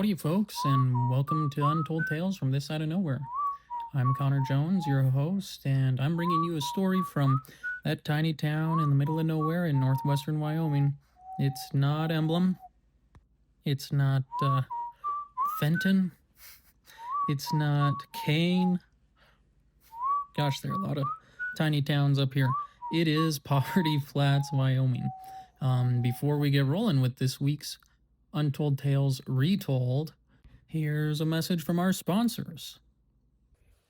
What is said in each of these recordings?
Howdy, folks, and welcome to Untold Tales from this side of nowhere. I'm Connor Jones, your host, and I'm bringing you a story from that tiny town in the middle of nowhere in northwestern Wyoming. It's not Emblem. It's not Fenton. It's not Kane. Gosh, there are a lot of tiny towns up here. It is Poverty Flats, Wyoming. Before we get rolling with this week's Untold Tales Retold, here's a message from our sponsors.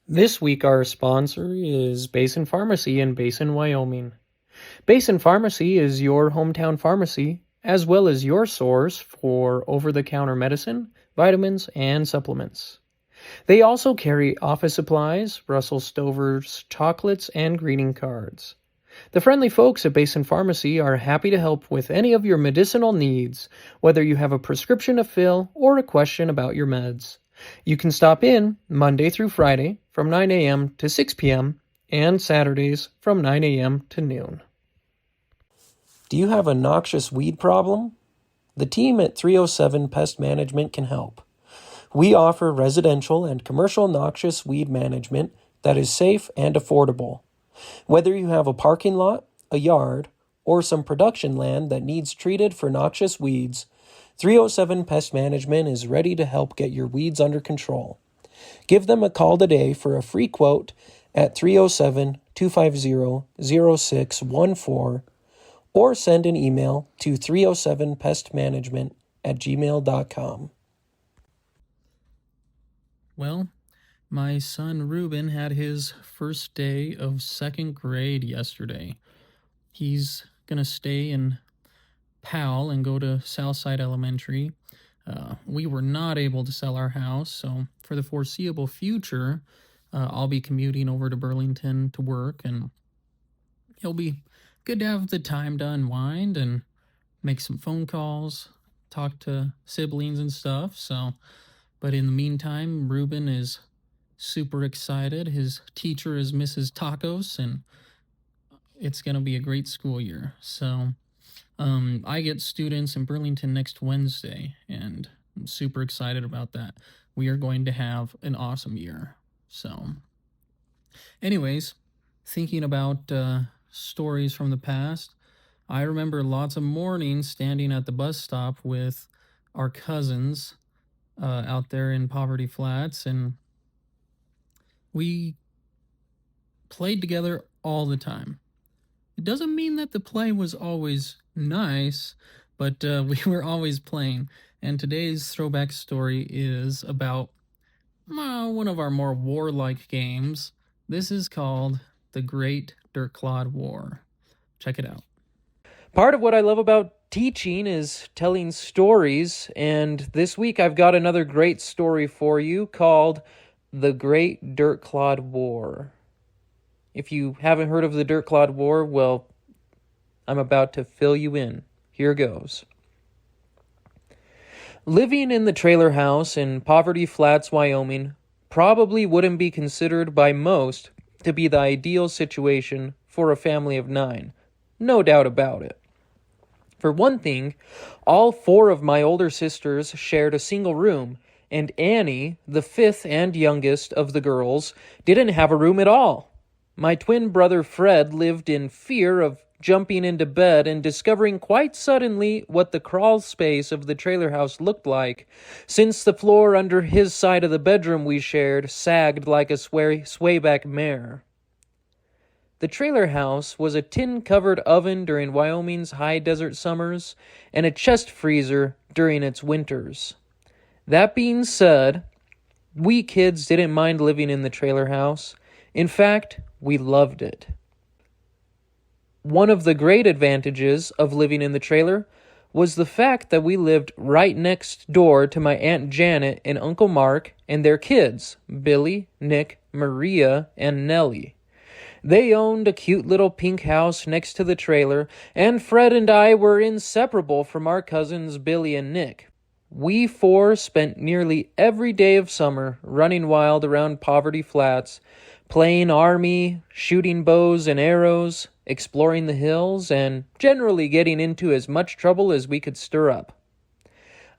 This week our sponsor is Basin Pharmacy in Basin, Wyoming. Basin Pharmacy is your hometown pharmacy, as well as your source for over-the-counter medicine, vitamins, and supplements. They also carry office supplies, Russell Stover's chocolates, and greeting cards. The friendly folks at Basin Pharmacy are happy to help with any of your medicinal needs, whether you have a prescription to fill or a question about your meds. You can stop in Monday through Friday from 9 a.m. to 6 p.m. and Saturdays from 9 a.m. to noon. Do you have a noxious weed problem? The team at 307 Pest Management can help. We offer residential and commercial noxious weed management that is safe and affordable. Whether you have a parking lot, a yard, or some production land that needs treated for noxious weeds, 307 Pest Management is ready to help get your weeds under control. Give them a call today for a free quote at 307-250-0614 or send an email to 307pestmanagement@gmail.com. Well, my son Ruben had his first day of second grade yesterday. He's going to stay in Powell and go to Southside Elementary. We were not able to sell our house, so for the foreseeable future, I'll be commuting over to Burlington to work, and it'll be good to have the time to unwind and make some phone calls, talk to siblings and stuff. But in the meantime, Ruben is super excited. His teacher is Mrs. Tacos, and it's going to be a great school year. So I get students in Burlington next Wednesday, and I'm super excited about that. We are going to have an awesome year. So anyways, thinking about stories from the past, I remember lots of mornings standing at the bus stop with our cousins out there in Poverty Flats, and we played together all the time. It doesn't mean that the play was always nice, but we were always playing. And today's throwback story is about one of our more warlike games. This is called The Great Dirt Clod War. Check it out. Part of what I love about teaching is telling stories, and this week I've got another great story for you called The Great Dirt Clod War. If you haven't heard of the Dirt Clod War, well, I'm about to fill you in. Here goes. Living in the trailer house in Poverty Flats, Wyoming, probably wouldn't be considered by most to be the ideal situation for a family of 9. No doubt about it. For one thing, all 4 of my older sisters shared a single room, and Annie, the 5th and youngest of the girls, didn't have a room at all. My twin brother Fred lived in fear of jumping into bed and discovering quite suddenly what the crawl space of the trailer house looked like, since the floor under his side of the bedroom we shared sagged like a swayback mare. The trailer house was a tin-covered oven during Wyoming's high desert summers and a chest freezer during its winters. That being said, we kids didn't mind living in the trailer house. In fact, we loved it. One of the great advantages of living in the trailer was the fact that we lived right next door to my Aunt Janet and Uncle Mark and their kids, Billy, Nick, Maria, and Nellie. They owned a cute little pink house next to the trailer, and Fred and I were inseparable from our cousins Billy and Nick. We 4 spent nearly every day of summer running wild around Poverty Flats, playing army, shooting bows and arrows, exploring the hills, and generally getting into as much trouble as we could stir up.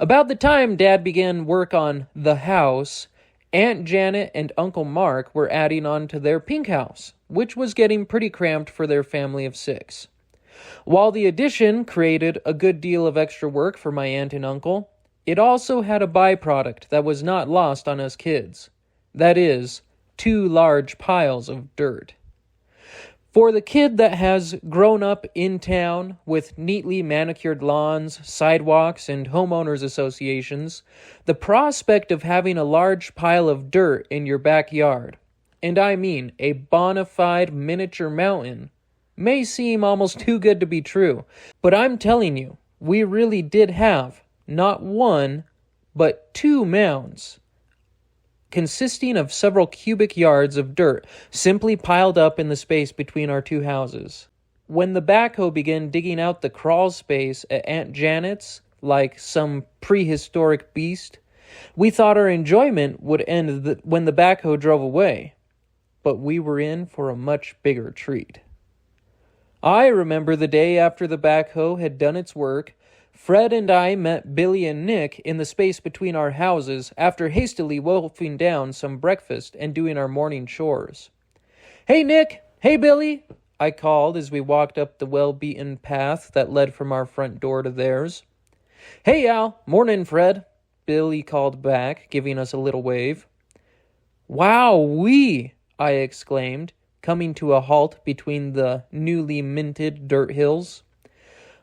About the time Dad began work on the house, Aunt Janet and Uncle Mark were adding on to their pink house, which was getting pretty cramped for their family of 6. While the addition created a good deal of extra work for my aunt and uncle, it also had a byproduct that was not lost on us kids. That is, 2 large piles of dirt. For the kid that has grown up in town with neatly manicured lawns, sidewalks, and homeowners associations, the prospect of having a large pile of dirt in your backyard, and I mean a bona fide miniature mountain, may seem almost too good to be true. But I'm telling you, we really did have not 1, but 2 mounds, consisting of several cubic yards of dirt simply piled up in the space between our 2 houses. When the backhoe began digging out the crawl space at Aunt Janet's, like some prehistoric beast, we thought our enjoyment would end when the backhoe drove away. But we were in for a much bigger treat. I remember the day after the backhoe had done its work, Fred and I met Billy and Nick in the space between our houses after hastily wolfing down some breakfast and doing our morning chores. "Hey, Nick! Hey, Billy!" I called as we walked up the well-beaten path that led from our front door to theirs. "Hey, Al! Morning, Fred!" Billy called back, giving us a little wave. "Wow-wee!" I exclaimed, coming to a halt between the newly minted dirt hills.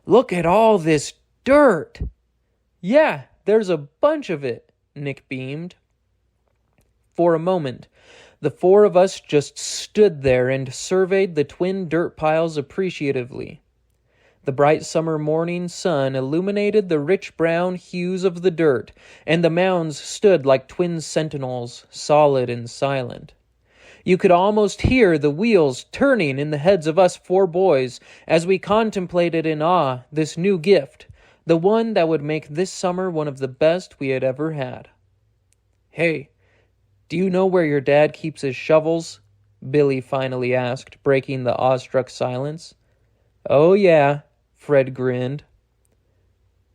"Look at all this dirt!" "Yeah, there's a bunch of it," Nick beamed. For a moment, the 4 of us just stood there and surveyed the twin dirt piles appreciatively. The bright summer morning sun illuminated the rich brown hues of the dirt, and the mounds stood like twin sentinels, solid and silent. You could almost hear the wheels turning in the heads of us 4 boys as we contemplated in awe this new gift, the one that would make this summer one of the best we had ever had. "Hey, do you know where your dad keeps his shovels?" Billy finally asked, breaking the awestruck silence. "Oh yeah," Fred grinned.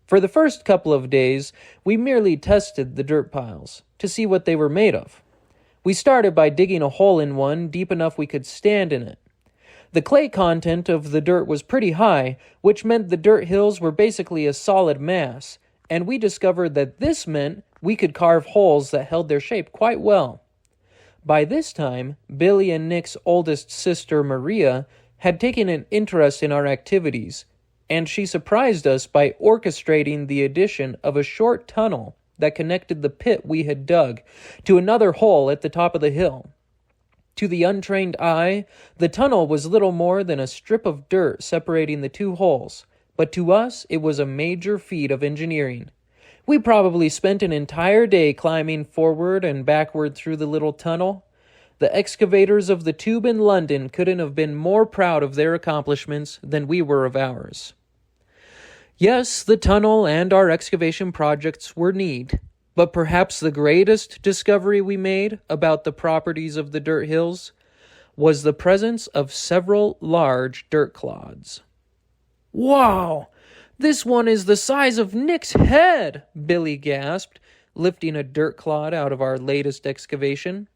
For the first couple of days, we merely tested the dirt piles to see what they were made of. We started by digging a hole in one deep enough we could stand in it. The clay content of the dirt was pretty high, which meant the dirt hills were basically a solid mass, and we discovered that this meant we could carve holes that held their shape quite well. By this time, Billy and Nick's oldest sister, Maria, had taken an interest in our activities, and she surprised us by orchestrating the addition of a short tunnel that connected the pit we had dug to another hole at the top of the hill. To the untrained eye, the tunnel was little more than a strip of dirt separating the 2 holes, but to us it was a major feat of engineering. We probably spent an entire day climbing forward and backward through the little tunnel. The excavators of the tube in London couldn't have been more proud of their accomplishments than we were of ours. Yes, the tunnel and our excavation projects were neat, but perhaps the greatest discovery we made about the properties of the dirt hills was the presence of several large dirt clods. "Wow! This one is the size of Nick's head!" Billy gasped, lifting a dirt clod out of our latest excavation.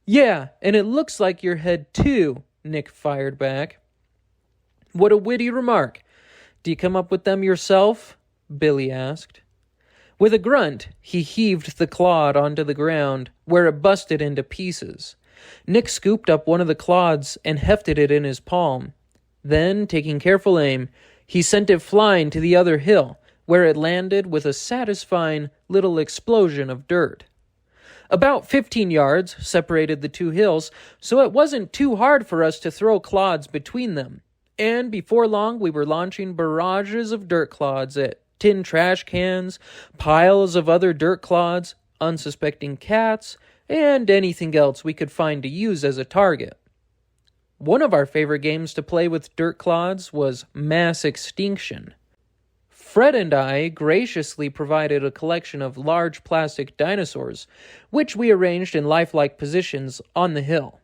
"Yeah, and it looks like your head too," Nick fired back. "What a witty remark. Do you come up with them yourself?" Billy asked. With a grunt, he heaved the clod onto the ground, where it busted into pieces. Nick scooped up one of the clods and hefted it in his palm. Then, taking careful aim, he sent it flying to the other hill, where it landed with a satisfying little explosion of dirt. About 15 yards separated the 2 hills, so it wasn't too hard for us to throw clods between them. And before long, we were launching barrages of dirt clods at tin trash cans, piles of other dirt clods, unsuspecting cats, and anything else we could find to use as a target. One of our favorite games to play with dirt clods was Mass Extinction. Fred and I graciously provided a collection of large plastic dinosaurs, which we arranged in lifelike positions on the hill.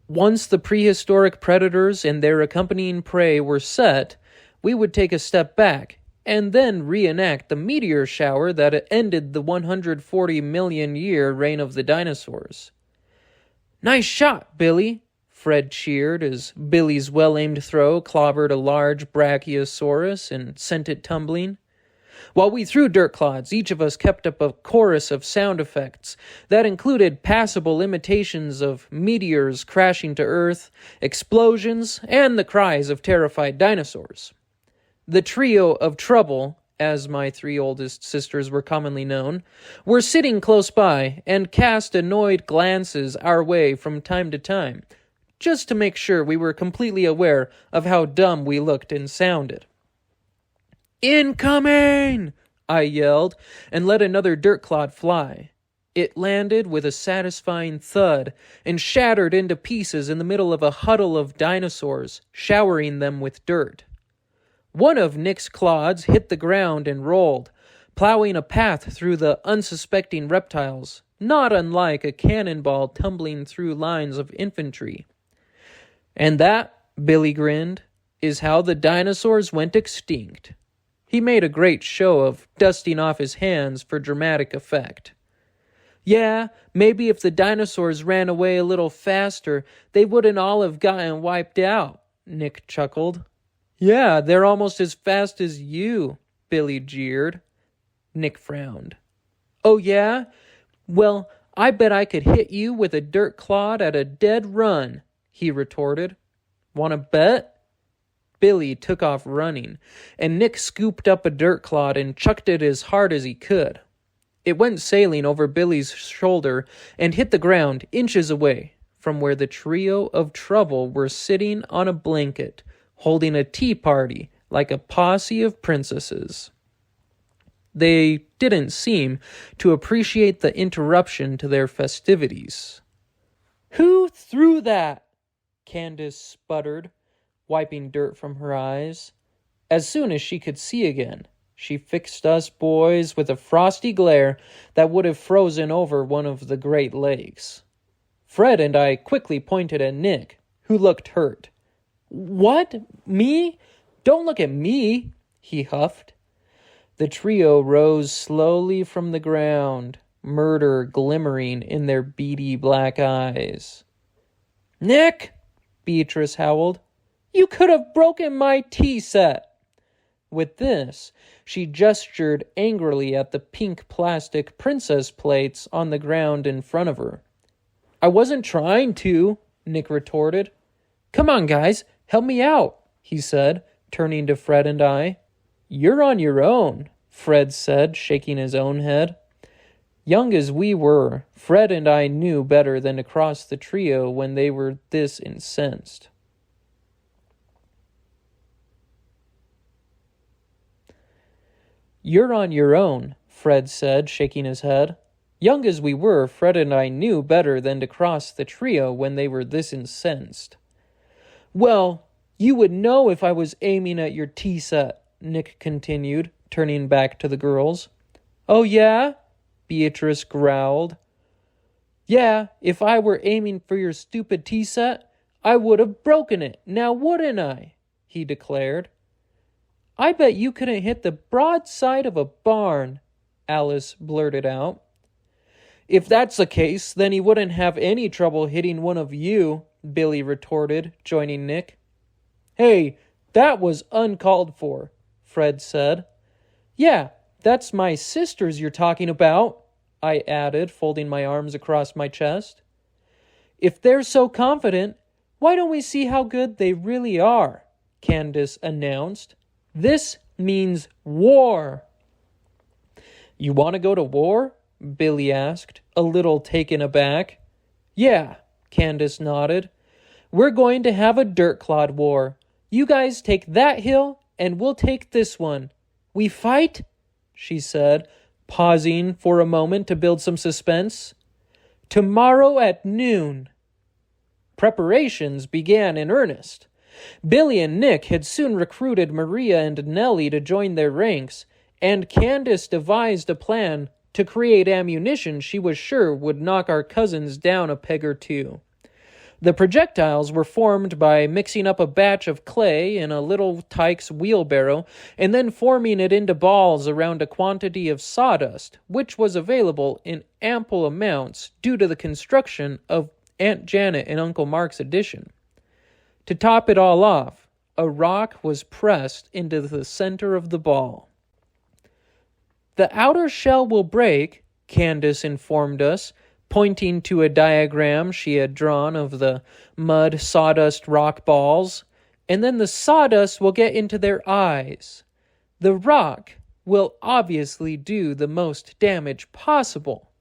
Once the prehistoric predators and their accompanying prey were set, we would take a step back and then reenact the meteor shower that ended the 140 million year reign of the dinosaurs. "Nice shot, Billy," Fred cheered as Billy's well-aimed throw clobbered a large brachiosaurus and sent it tumbling. While we threw dirt clods, each of us kept up a chorus of sound effects that included passable imitations of meteors crashing to Earth, explosions, and the cries of terrified dinosaurs. The trio of trouble, as my 3 oldest sisters were commonly known, were sitting close by and cast annoyed glances our way from time to time, just to make sure we were completely aware of how dumb we looked and sounded. "Incoming!" I yelled, and let another dirt clod fly. It landed with a satisfying thud and shattered into pieces in the middle of a huddle of dinosaurs, showering them with dirt. One of Nick's clods hit the ground and rolled, plowing a path through the unsuspecting reptiles, not unlike a cannonball tumbling through lines of infantry. "And that," Billy grinned, "is how the dinosaurs went extinct." He made a great show of dusting off his hands for dramatic effect. "Yeah, maybe if the dinosaurs ran away a little faster, they wouldn't all have gotten wiped out," Nick chuckled. "Yeah, they're almost as fast as you," Billy jeered. Nick frowned. "Oh yeah? Well, I bet I could hit you with a dirt clod at a dead run," he retorted. "Wanna bet?" Billy took off running, and Nick scooped up a dirt clod and chucked it as hard as he could. It went sailing over Billy's shoulder and hit the ground inches away from where the trio of trouble were sitting on a blanket, holding a tea party like a posse of princesses. They didn't seem to appreciate the interruption to their festivities. "Who threw that?" Candace sputtered, wiping dirt from her eyes. As soon as she could see again, she fixed us boys with a frosty glare that would have frozen over one of the Great Lakes. Fred and I quickly pointed at Nick, who looked hurt. "What? Me? Don't look at me," he huffed. The trio rose slowly from the ground, murder glimmering in their beady black eyes. "Nick!" Beatrice howled. "You could have broken my tea set." With this, she gestured angrily at the pink plastic princess plates on the ground in front of her. "I wasn't trying to," Nick retorted. "Come on, guys, help me out," he said, turning to Fred and I. "You're on your own," Fred said, shaking his own head. Young as we were, Fred and I knew better than to cross the trio when they were this incensed. "You're on your own," Fred said, shaking his head. Young as we were, Fred and I knew better than to cross the trio when they were this incensed. "Well, you would know if I was aiming at your tea set," Nick continued, turning back to the girls. "Oh, yeah?" Beatrice growled. "Yeah, if I were aiming for your stupid tea set, I would have broken it, now wouldn't I?" he declared. "I bet you couldn't hit the broadside of a barn," Alice blurted out. "If that's the case, then he wouldn't have any trouble hitting one of you," Billy retorted, joining Nick. "Hey, that was uncalled for," Fred said. "Yeah, that's my sisters you're talking about," I added, folding my arms across my chest. "If they're so confident, why don't we see how good they really are?" Candace announced. "This means war." "You want to go to war?" Billy asked, a little taken aback. "Yeah," Candace nodded. "We're going to have a dirt clod war. You guys take that hill, and we'll take this one. We fight?" she said, pausing for a moment to build some suspense. "Tomorrow at noon." Preparations began in earnest. Billy and Nick had soon recruited Maria and Nellie to join their ranks, and Candace devised a plan to create ammunition she was sure would knock our cousins down a peg or two. The projectiles were formed by mixing up a batch of clay in a little tyke's wheelbarrow and then forming it into balls around a quantity of sawdust, which was available in ample amounts due to the construction of Aunt Janet and Uncle Mark's addition. To top it all off, a rock was pressed into the center of the ball. The outer shell will break, Candace informed us, pointing to a diagram she had drawn of the mud sawdust rock balls, and then the sawdust will get into their eyes. The rock will obviously do the most damage possible.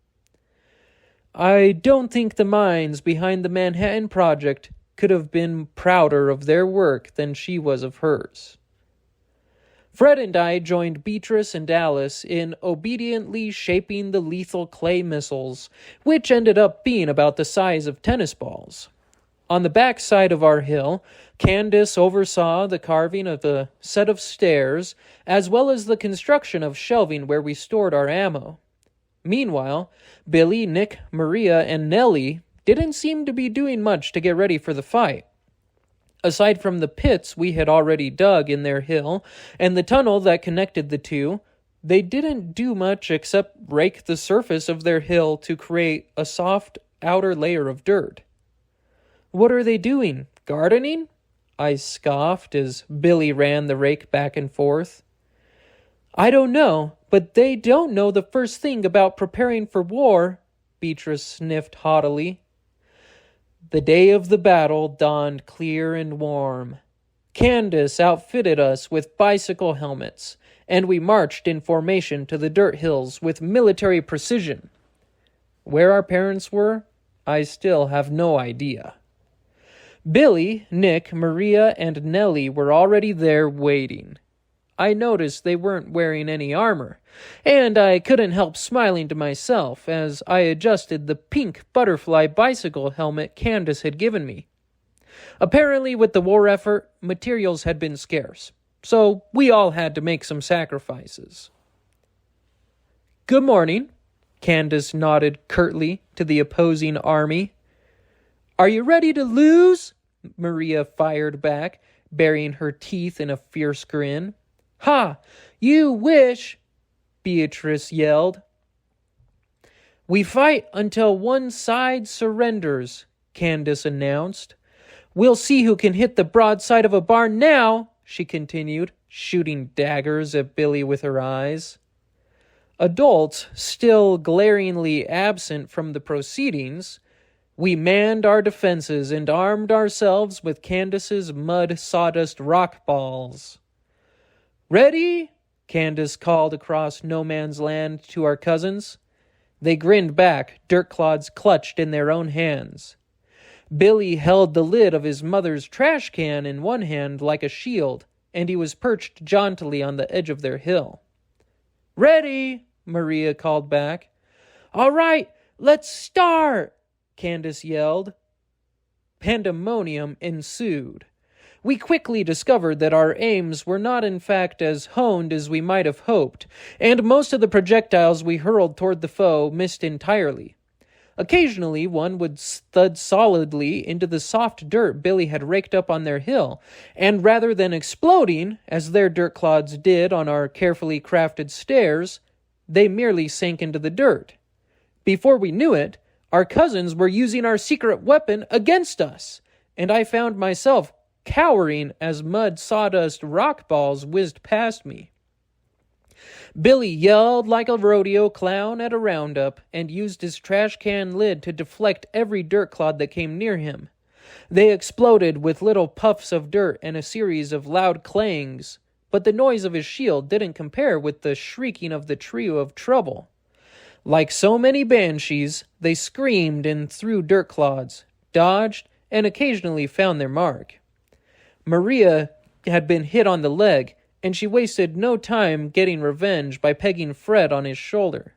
I don't think the minds behind the Manhattan Project could have been prouder of their work than she was of hers. Fred and I joined Beatrice and Alice in obediently shaping the lethal clay missiles, which ended up being about the size of tennis balls. On the back side of our hill, Candace oversaw the carving of a set of stairs, as well as the construction of shelving where we stored our ammo. Meanwhile, Billy, Nick, Maria, and Nellie didn't seem to be doing much to get ready for the fight. Aside from the pits we had already dug in their hill and the tunnel that connected the two, they didn't do much except rake the surface of their hill to create a soft outer layer of dirt. "What are they doing? Gardening?" I scoffed as Billy ran the rake back and forth. "I don't know, but they don't know the first thing about preparing for war," Beatrice sniffed haughtily. The day of the battle dawned clear and warm. Candace outfitted us with bicycle helmets, and we marched in formation to the dirt hills with military precision. Where our parents were, I still have no idea. Billy, Nick, Maria, and Nellie were already there waiting. I noticed they weren't wearing any armor, and I couldn't help smiling to myself as I adjusted the pink butterfly bicycle helmet Candace had given me. Apparently, with the war effort, materials had been scarce, so we all had to make some sacrifices. "Good morning," Candace nodded curtly to the opposing army. "Are you ready to lose?" Maria fired back, baring her teeth in a fierce grin. "Ha! You wish!" Beatrice yelled. "We fight until one side surrenders," Candace announced. "We'll see who can hit the broadside of a barn now," she continued, shooting daggers at Billy with her eyes. Adults, still glaringly absent from the proceedings, we manned our defenses and armed ourselves with Candace's mud sawdust rock balls. "Ready?" Candace called across no man's land to our cousins. They grinned back, dirt clods clutched in their own hands. Billy held the lid of his mother's trash can in one hand like a shield, and he was perched jauntily on the edge of their hill. "Ready!" Maria called back. "All right, let's start!" Candace yelled. Pandemonium ensued. We quickly discovered that our aims were not in fact as honed as we might have hoped, and most of the projectiles we hurled toward the foe missed entirely. Occasionally, one would thud solidly into the soft dirt Billy had raked up on their hill, and rather than exploding, as their dirt clods did on our carefully crafted stairs, they merely sank into the dirt. Before we knew it, our cousins were using our secret weapon against us, and I found myself cowering as mud sawdust rock balls whizzed past me. Billy yelled like a rodeo clown at a roundup and used his trash can lid to deflect every dirt clod that came near him. They exploded with little puffs of dirt and a series of loud clangs, but the noise of his shield didn't compare with the shrieking of the trio of trouble. Like so many banshees, they screamed and threw dirt clods, dodged, and occasionally found their mark. Maria had been hit on the leg, and she wasted no time getting revenge by pegging Fred on his shoulder.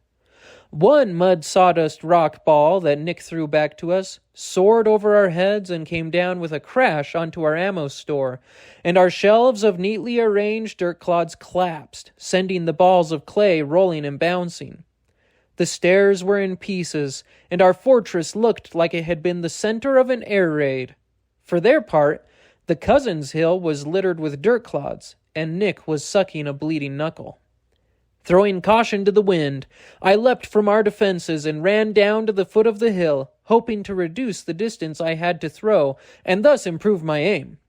One mud sawdust rock ball that Nick threw back to us soared over our heads and came down with a crash onto our ammo store, and our shelves of neatly arranged dirt clods collapsed, sending the balls of clay rolling and bouncing. The stairs were in pieces, and our fortress looked like it had been the center of an air raid. For their part, the cousin's hill was littered with dirt clods, and Nick was sucking a bleeding knuckle. Throwing caution to the wind, I leapt from our defenses and ran down to the foot of the hill, hoping to reduce the distance I had to throw and thus improve my aim.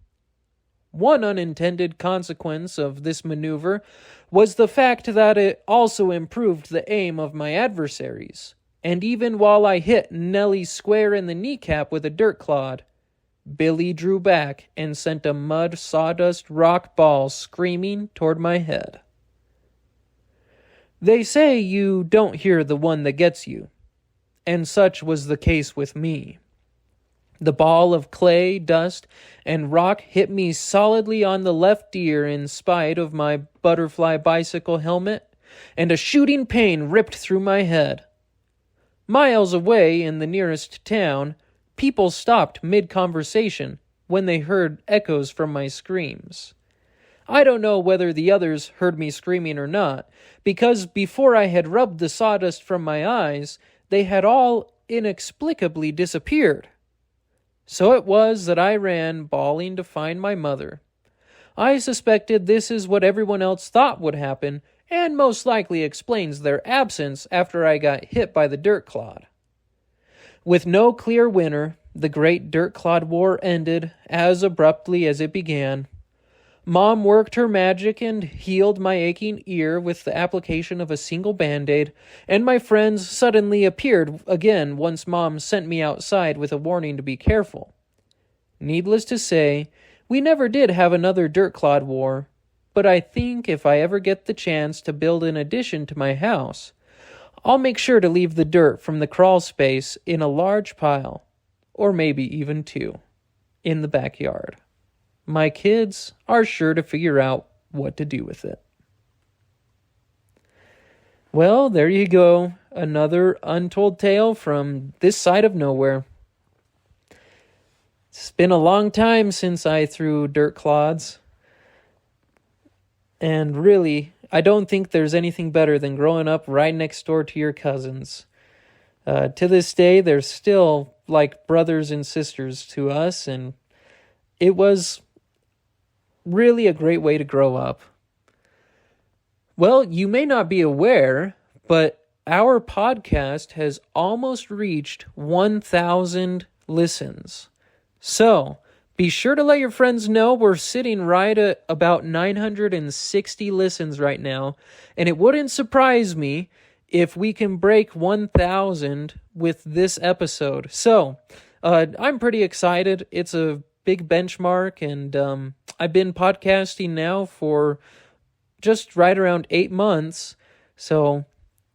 One unintended consequence of this maneuver was the fact that it also improved the aim of my adversaries, and even while I hit Nellie square in the kneecap with a dirt clod, Billy drew back and sent a mud sawdust rock ball screaming toward my head. They say you don't hear the one that gets you, and such was the case with me. The ball of clay, dust, and rock hit me solidly on the left ear in spite of my butterfly bicycle helmet, and a shooting pain ripped through my head. Miles away in the nearest town, people stopped mid-conversation when they heard echoes from my screams. I don't know whether the others heard me screaming or not, because before I had rubbed the sawdust from my eyes, they had all inexplicably disappeared. So it was that I ran bawling to find my mother. I suspected this is what everyone else thought would happen, and most likely explains their absence after I got hit by the dirt clod. With no clear winner, the great dirt clod war ended as abruptly as it began. Mom worked her magic and healed my aching ear with the application of a single Band-Aid, and my friends suddenly appeared again once Mom sent me outside with a warning to be careful. Needless to say, we never did have another dirt clod war, but I think if I ever get the chance to build an addition to my house, I'll make sure to leave the dirt from the crawl space in a large pile, or maybe even two, in the backyard. My kids are sure to figure out what to do with it. Well, there you go. Another untold tale from this side of nowhere. It's been a long time since I threw dirt clods. And really, I don't think there's anything better than growing up right next door to your cousins. To this day, they're still like brothers and sisters to us, and it was really a great way to grow up. Well, you may not be aware, but our podcast has almost reached 1,000 listens. So, be sure to let your friends know we're sitting right at about 960 listens right now, and it wouldn't surprise me if we can break 1,000 with this episode. So, I'm pretty excited. It's a big benchmark, and I've been podcasting now for just right around 8 months, so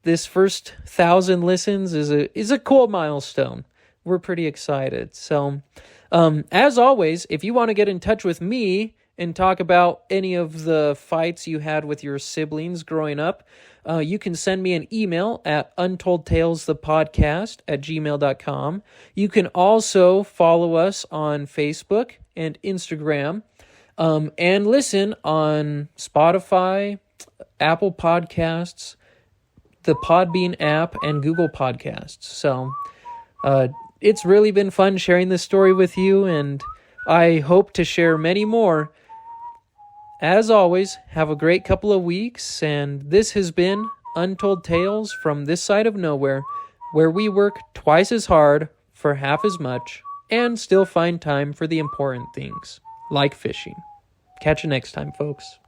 this first 1,000 listens is a cool milestone. We're pretty excited. So, as always, if you want to get in touch with me and talk about any of the fights you had with your siblings growing up, you can send me an email at untoldtalesthepodcast@gmail.com. You can also follow us on Facebook and Instagram, and listen on Spotify, Apple Podcasts, the Podbean app, and Google Podcasts. So, it's really been fun sharing this story with you, and I hope to share many more. As always, have a great couple of weeks, and this has been Untold Tales from this side of nowhere, where we work twice as hard for half as much, and still find time for the important things, like fishing. Catch you next time, folks.